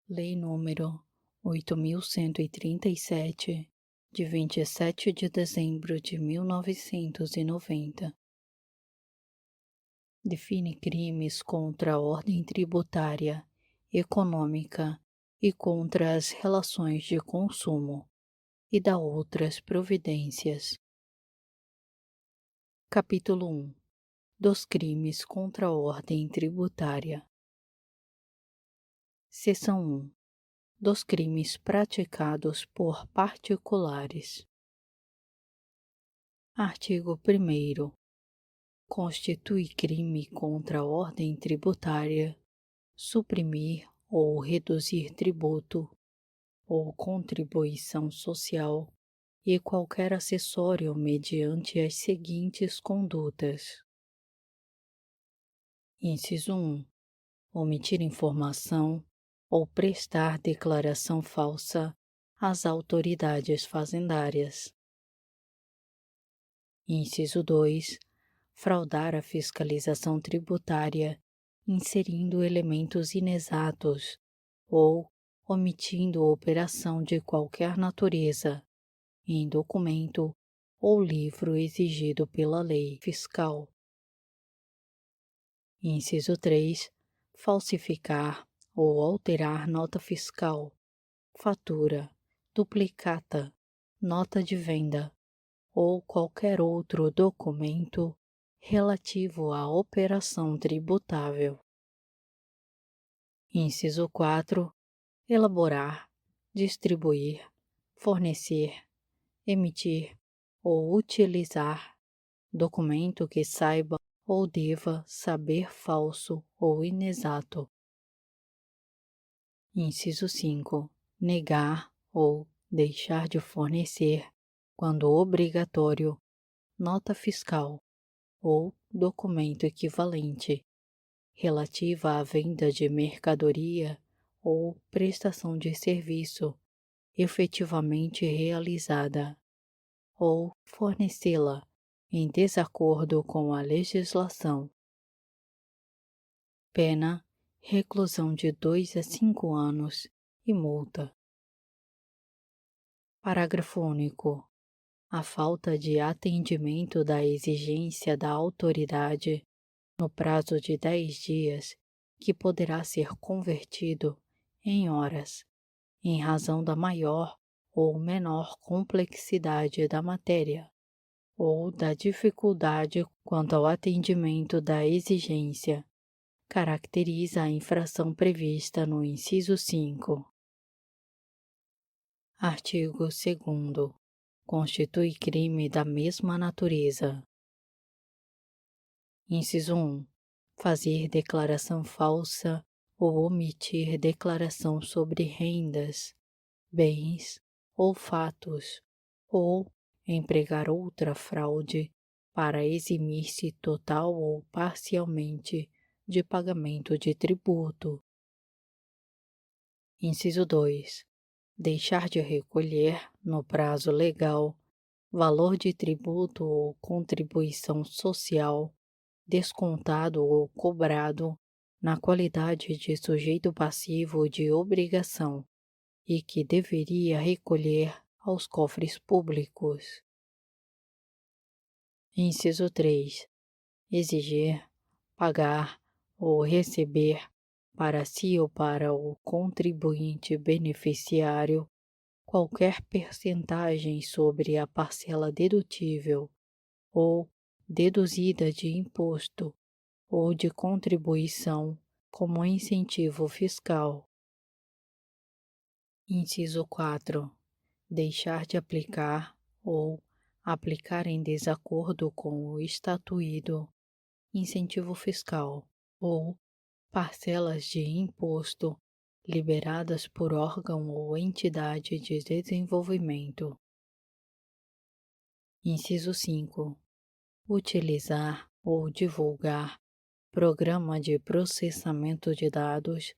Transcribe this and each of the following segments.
Lei número 8.137, de 27 de dezembro de 1990, define crimes contra a ordem tributária, econômica e contra as relações de consumo, e dá outras providências. Capítulo 1 dos crimes contra a ordem tributária. Seção 1 dos crimes praticados por particulares. Artigo 1º. Constitui crime contra a ordem tributária suprimir ou reduzir tributo ou contribuição social e qualquer acessório mediante as seguintes condutas. Inciso 1. Omitir informação ou prestar declaração falsa às autoridades fazendárias. Inciso 2. Fraudar a fiscalização tributária, inserindo elementos inexatos ou omitindo operação de qualquer natureza em documento ou livro exigido pela lei fiscal. Inciso 3. Falsificar ou alterar nota fiscal, fatura, duplicata, nota de venda ou qualquer outro documento relativo à operação tributável. Inciso 4. Elaborar, distribuir, fornecer, emitir ou utilizar documento que saiba ou deva saber falso ou inexato. Inciso 5. Negar ou deixar de fornecer, quando obrigatório, nota fiscal ou documento equivalente relativa à venda de mercadoria ou prestação de serviço efetivamente realizada, ou fornecê-la em desacordo com a legislação. Pena: reclusão de 2 a 5 anos e multa. Parágrafo único. A falta de atendimento da exigência da autoridade no prazo de 10 dias, que poderá ser convertido em horas, em razão da maior ou menor complexidade da matéria, ou da dificuldade quanto ao atendimento da exigência, caracteriza a infração prevista no inciso 5. Artigo 2º. Constitui crime da mesma natureza. Inciso 1. Fazer declaração falsa ou omitir declaração sobre rendas, bens ou fatos, ou empregar outra fraude para eximir-se total ou parcialmente de pagamento de tributo. Inciso 2. Deixar de recolher, no prazo legal, valor de tributo ou contribuição social descontado ou cobrado na qualidade de sujeito passivo de obrigação e que deveria recolher aos cofres públicos. Inciso 3. Exigir, pagar ou receber para si ou para o contribuinte beneficiário qualquer percentagem sobre a parcela dedutível ou deduzida de imposto ou de contribuição como incentivo fiscal. Inciso 4. Deixar de aplicar ou aplicar em desacordo com o estatuído incentivo fiscal ou parcelas de imposto liberadas por órgão ou entidade de desenvolvimento. Inciso 5. Utilizar ou divulgar programa de processamento de dados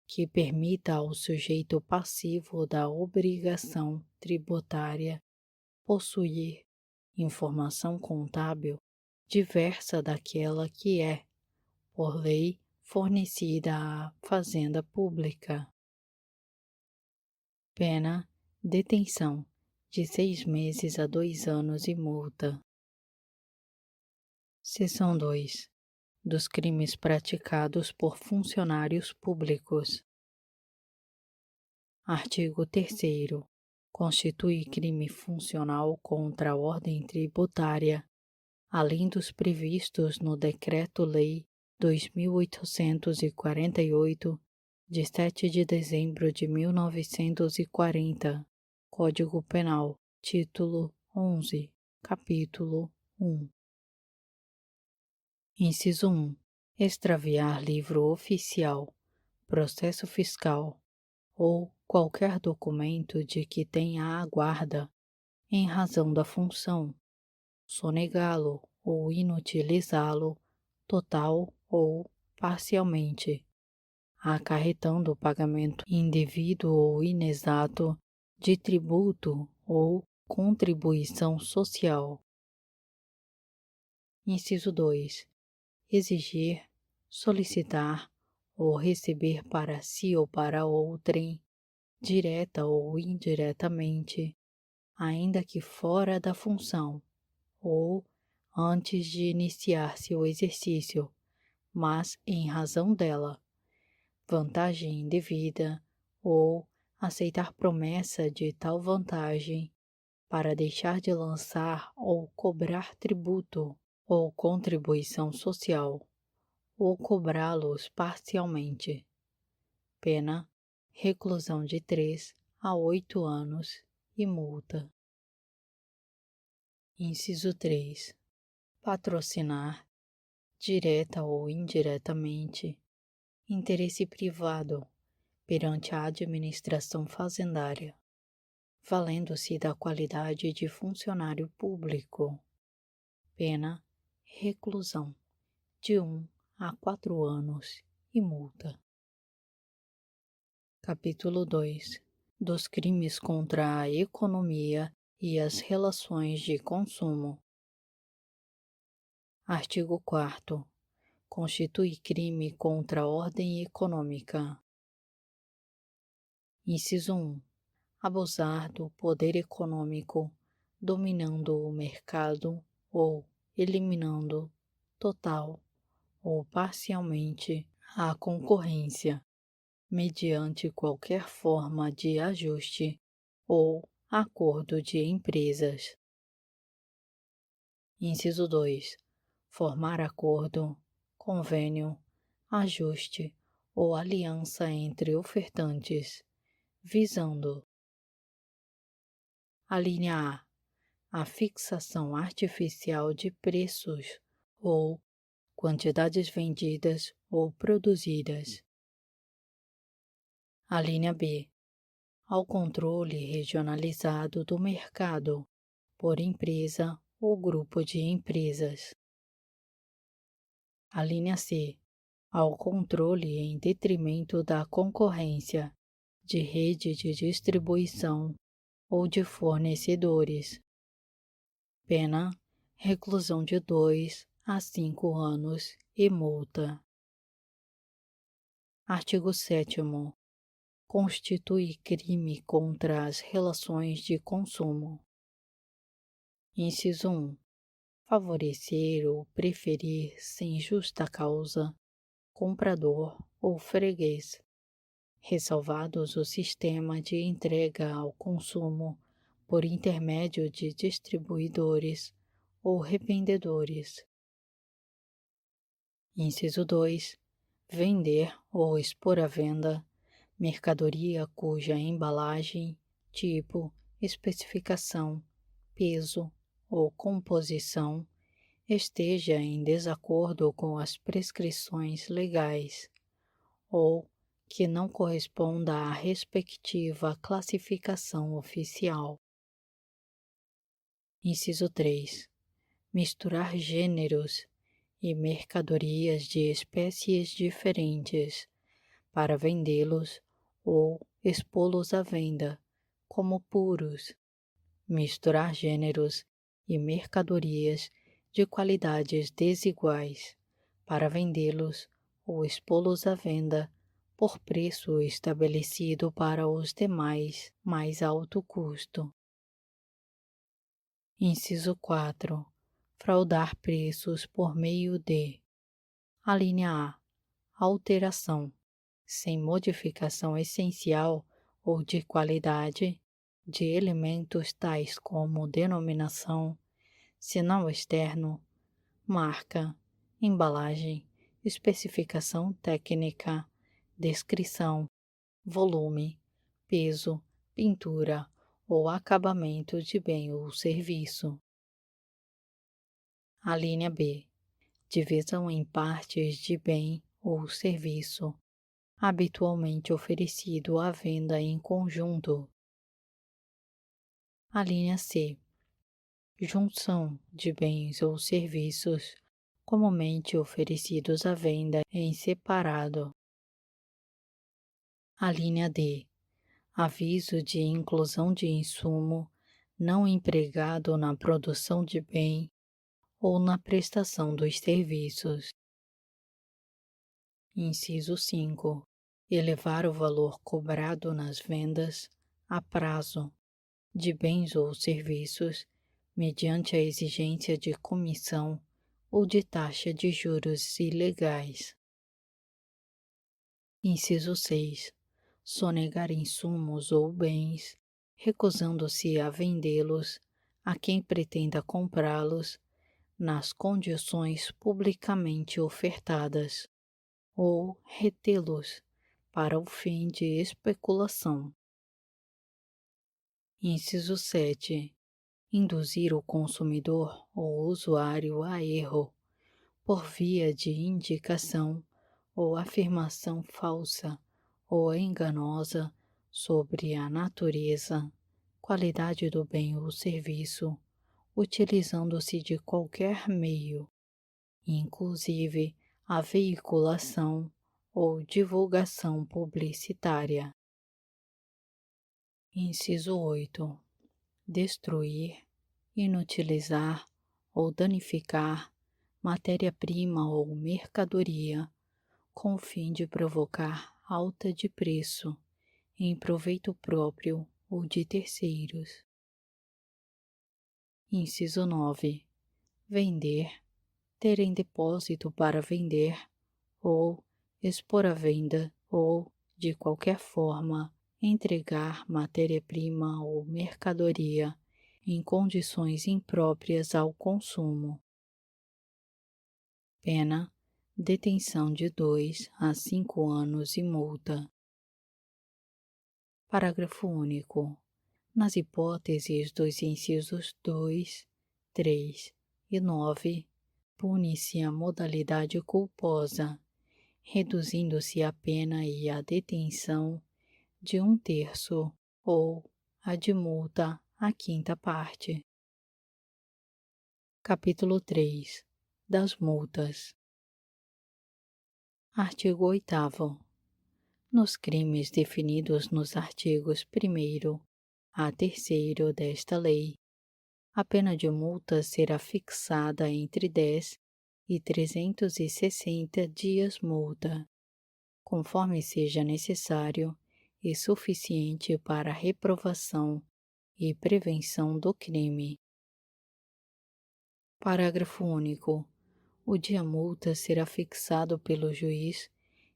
que permita ao sujeito passivo da obrigação tributária possuir informação contábil diversa daquela que é, por lei, fornecida à Fazenda Pública. Pena: detenção de 6 meses a 2 anos e multa. Seção 2. Dos crimes praticados por funcionários públicos. Artigo 3º. Constitui crime funcional contra a ordem tributária, além dos previstos no Decreto-Lei 2848, de 7 de dezembro de 1940, Código Penal, título 11, capítulo 1. Inciso 1. Extraviar livro oficial, processo fiscal ou qualquer documento de que tenha a guarda, em razão da função, sonegá-lo ou inutilizá-lo, total ou parcialmente, acarretando o pagamento indevido ou inexato de tributo ou contribuição social. Inciso 2. Exigir, solicitar ou receber para si ou para outrem, direta ou indiretamente, ainda que fora da função, ou antes de iniciar-se o exercício, mas em razão dela, vantagem indevida, ou aceitar promessa de tal vantagem para deixar de lançar ou cobrar tributo ou contribuição social, ou cobrá-los parcialmente. Pena: reclusão de 3 a 8 anos e multa. Inciso 3. Patrocinar, direta ou indiretamente, interesse privado perante a administração fazendária, valendo-se da qualidade de funcionário público. Pena: reclusão de 1 a 4 anos e multa. Capítulo 2. Dos crimes contra a economia e as relações de consumo. Artigo 4º. Constitui crime contra a ordem econômica. Inciso 1. Abusar do poder econômico, dominando o mercado ou eliminando, total ou parcialmente, a concorrência, mediante qualquer forma de ajuste ou acordo de empresas. Inciso 2. Formar acordo, convênio, ajuste ou aliança entre ofertantes, visando: a linha A fixação artificial de preços ou quantidades vendidas ou produzidas. A linha B, ao controle regionalizado do mercado por empresa ou grupo de empresas. A linha C, ao controle em detrimento da concorrência de rede de distribuição ou de fornecedores. Pena: reclusão de 2 a 5 anos e multa. Artigo 7º. Constitui crime contra as relações de consumo. Inciso 1. Favorecer ou preferir sem justa causa comprador ou freguês, ressalvados o sistema de entrega ao consumo por intermédio de distribuidores ou revendedores. Inciso 2. Vender ou expor à venda mercadoria cuja embalagem, tipo, especificação, peso ou composição esteja em desacordo com as prescrições legais, ou que não corresponda à respectiva classificação oficial. Inciso 3. Misturar gêneros e mercadorias de espécies diferentes para vendê-los ou expô-los à venda como puros. Misturar gêneros e mercadorias de qualidades desiguais para vendê-los ou expô-los à venda por preço estabelecido para os demais mais alto custo. Inciso 4. Fraudar preços por meio de: a linha A. Alteração, sem modificação essencial ou de qualidade, de elementos tais como denominação, sinal externo, marca, embalagem, especificação técnica, descrição, volume, peso, pintura ou acabamento de bem ou serviço. A linha B. Divisão em partes de bem ou serviço, habitualmente oferecido à venda em conjunto. A linha C. Junção de bens ou serviços, comumente oferecidos à venda em separado. A linha D. Aviso de inclusão de insumo não empregado na produção de bem ou na prestação dos serviços. Inciso 5. Elevar o valor cobrado nas vendas, a prazo, de bens ou serviços, mediante a exigência de comissão ou de taxa de juros ilegais. Inciso 6. Sonegar insumos ou bens, recusando-se a vendê-los a quem pretenda comprá-los nas condições publicamente ofertadas, ou retê-los para o fim de especulação. Inciso 7. Induzir o consumidor ou usuário a erro, por via de indicação ou afirmação falsa ou enganosa sobre a natureza, qualidade do bem ou serviço, utilizando-se de qualquer meio, inclusive a veiculação ou divulgação publicitária. Inciso 8. Destruir, inutilizar ou danificar matéria-prima ou mercadoria, com o fim de provocar alta de preço, em proveito próprio ou de terceiros. Inciso 9. Vender, ter em depósito para vender, ou expor à venda, ou, de qualquer forma, entregar matéria-prima ou mercadoria em condições impróprias ao consumo. Pena: detenção de 2 a 5 anos e multa. Parágrafo único. Nas hipóteses dos incisos 2, 3 e 9, pune-se a modalidade culposa, reduzindo-se a pena e a detenção de 1/3 ou a de multa à 5ª parte. Capítulo 3. Das multas. Artigo 8º. Nos crimes definidos nos artigos 1º a 3º desta lei, a pena de multa será fixada entre 10 e 360 dias multa, conforme seja necessário e suficiente para a reprovação e prevenção do crime. Parágrafo único. O dia-multa será fixado pelo juiz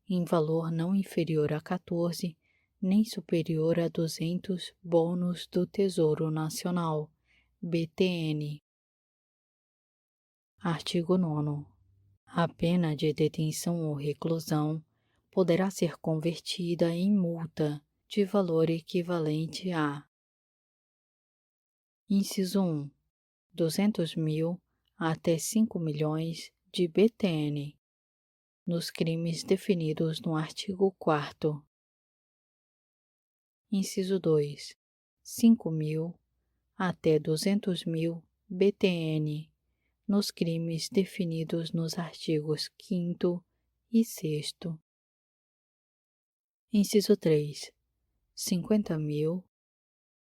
em valor não inferior a 14, nem superior a 200 bônus do Tesouro Nacional, BTN. Artigo 9º. A pena de detenção ou reclusão poderá ser convertida em multa de valor equivalente a: Inciso 1. 200.000 até 5 milhões de BTN, nos crimes definidos no artigo 4º. Inciso 2. 5.000 até 200.000 BTN, nos crimes definidos nos artigos 5º e 6º. Inciso 3. 50.000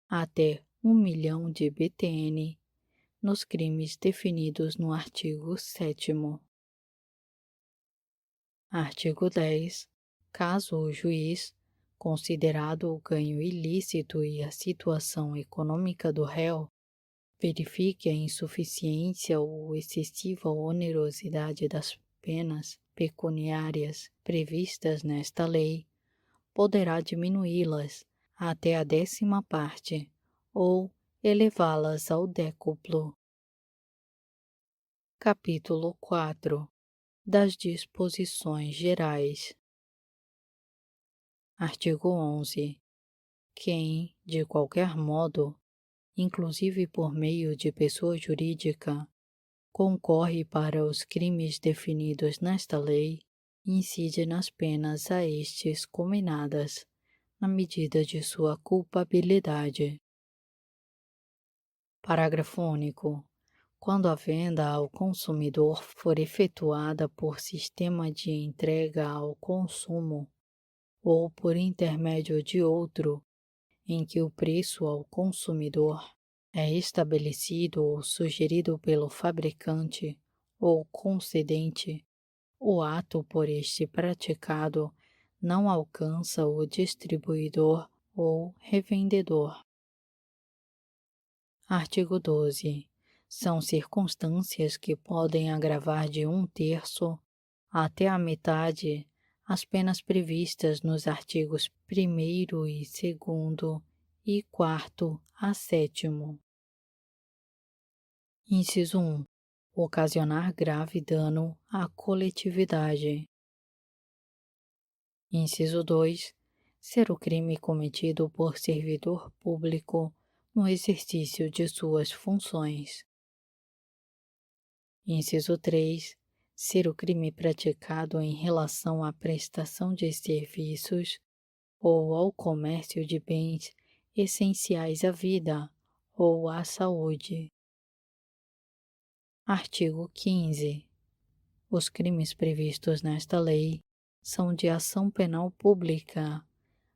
até 1 milhão de BTN, nos crimes definidos no artigo 7º. Artigo 10. Caso o juiz, considerado o ganho ilícito e a situação econômica do réu, verifique a insuficiência ou excessiva onerosidade das penas pecuniárias previstas nesta lei, poderá diminuí-las até a 10ª parte ou elevá-las ao décuplo. Capítulo 4 das Disposições Gerais. Artigo 11. Quem, de qualquer modo, inclusive por meio de pessoa jurídica, concorre para os crimes definidos nesta lei, incide nas penas a estes cominadas, na medida de sua culpabilidade. Parágrafo único. Quando a venda ao consumidor for efetuada por sistema de entrega ao consumo ou por intermédio de outro, em que o preço ao consumidor é estabelecido ou sugerido pelo fabricante ou concedente, o ato por este praticado não alcança o distribuidor ou revendedor. Artigo 12. São circunstâncias que podem agravar de 1/3 até a metade as penas previstas nos artigos 1º e 2º e 4º a 7º. Inciso 1. Ocasionar grave dano à coletividade. Inciso 2. Ser o crime cometido por servidor público no exercício de suas funções. Inciso 3. Ser o crime praticado em relação à prestação de serviços ou ao comércio de bens essenciais à vida ou à saúde. Artigo 15. Os crimes previstos nesta lei são de ação penal pública,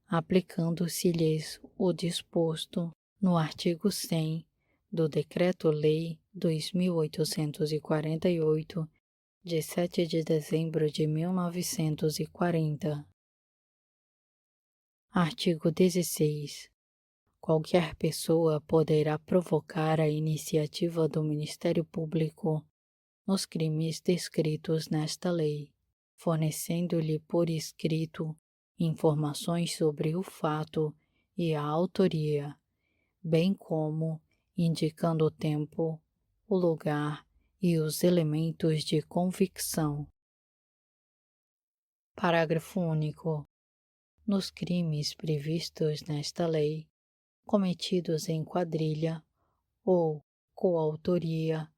aplicando-se-lhes o disposto no artigo 100 do Decreto-Lei 2848, de 7 de dezembro de 1940. Artigo 16. Qualquer pessoa poderá provocar a iniciativa do Ministério Público nos crimes descritos nesta lei, fornecendo-lhe por escrito informações sobre o fato e a autoria, bem como indicando o tempo, o lugar e os elementos de convicção. Parágrafo único. Nos crimes previstos nesta lei, cometidos em quadrilha ou coautoria,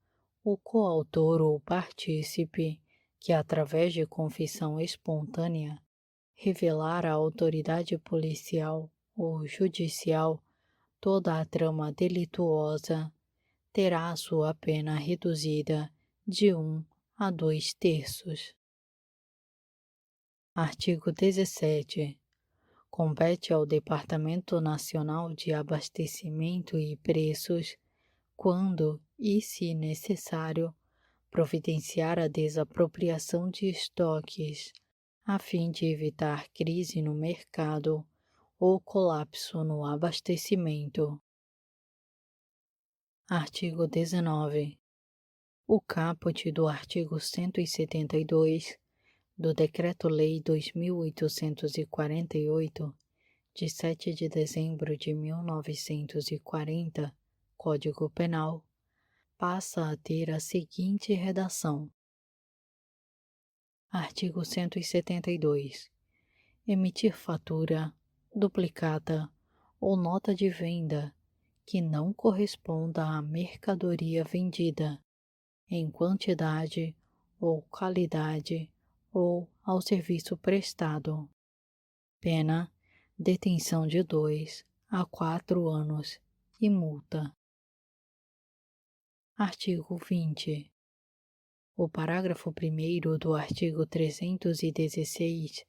o coautor ou partícipe que, através de confissão espontânea, revelar à autoridade policial ou judicial toda a trama delituosa, terá a sua pena reduzida de 1 a 2/3. Artigo 17. Compete ao Departamento Nacional de Abastecimento e Preços, quando e se necessário, providenciar a desapropriação de estoques, a fim de evitar crise no mercado ou colapso no abastecimento. Artigo 19. O caput do artigo 172 do Decreto-Lei 2848, de 7 de dezembro de 1940, Código Penal, passa a ter a seguinte redação. Artigo 172. Emitir fatura, duplicata ou nota de venda que não corresponda à mercadoria vendida, em quantidade ou qualidade ou ao serviço prestado. Pena, detenção de 2 a 4 anos e multa. Artigo 20. O parágrafo 1º do artigo 316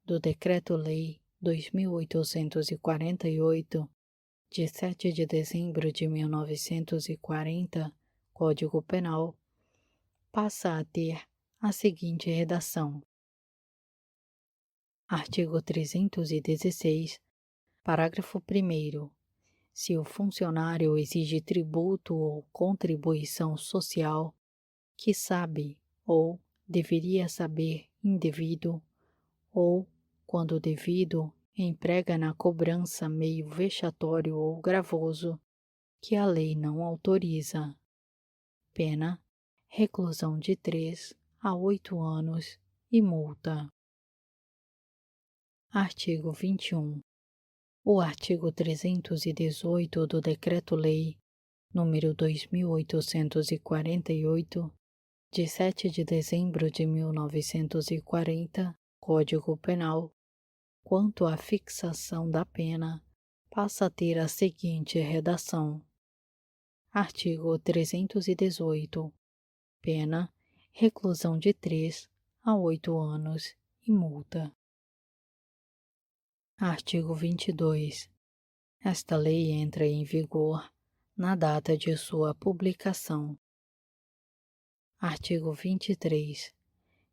do Decreto-Lei 2848, de 7 de dezembro de 1940, Código Penal, passa a ter a seguinte redação. Artigo 316, parágrafo 1º. Se o funcionário exige tributo ou contribuição social que sabe ou deveria saber indevido, ou, quando devido, emprega na cobrança meio vexatório ou gravoso que a lei não autoriza, pena, reclusão de 3 a 8 anos e multa. Artigo 21. O artigo 318 do Decreto-Lei nº 2.848, de 7 de dezembro de 1940, Código Penal, quanto à fixação da pena, passa a ter a seguinte redação. Artigo 318. Pena, reclusão de 3 a 8 anos e multa. Artigo 22. Esta lei entra em vigor na data de sua publicação. Artigo 23.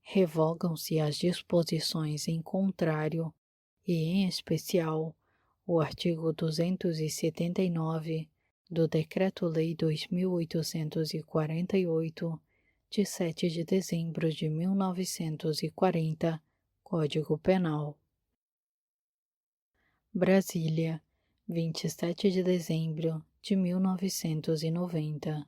Revogam-se as disposições em contrário e, em especial, o artigo 279 do Decreto-Lei 2848, de 7 de dezembro de 1940, Código Penal. Brasília, 27 de dezembro de 1990.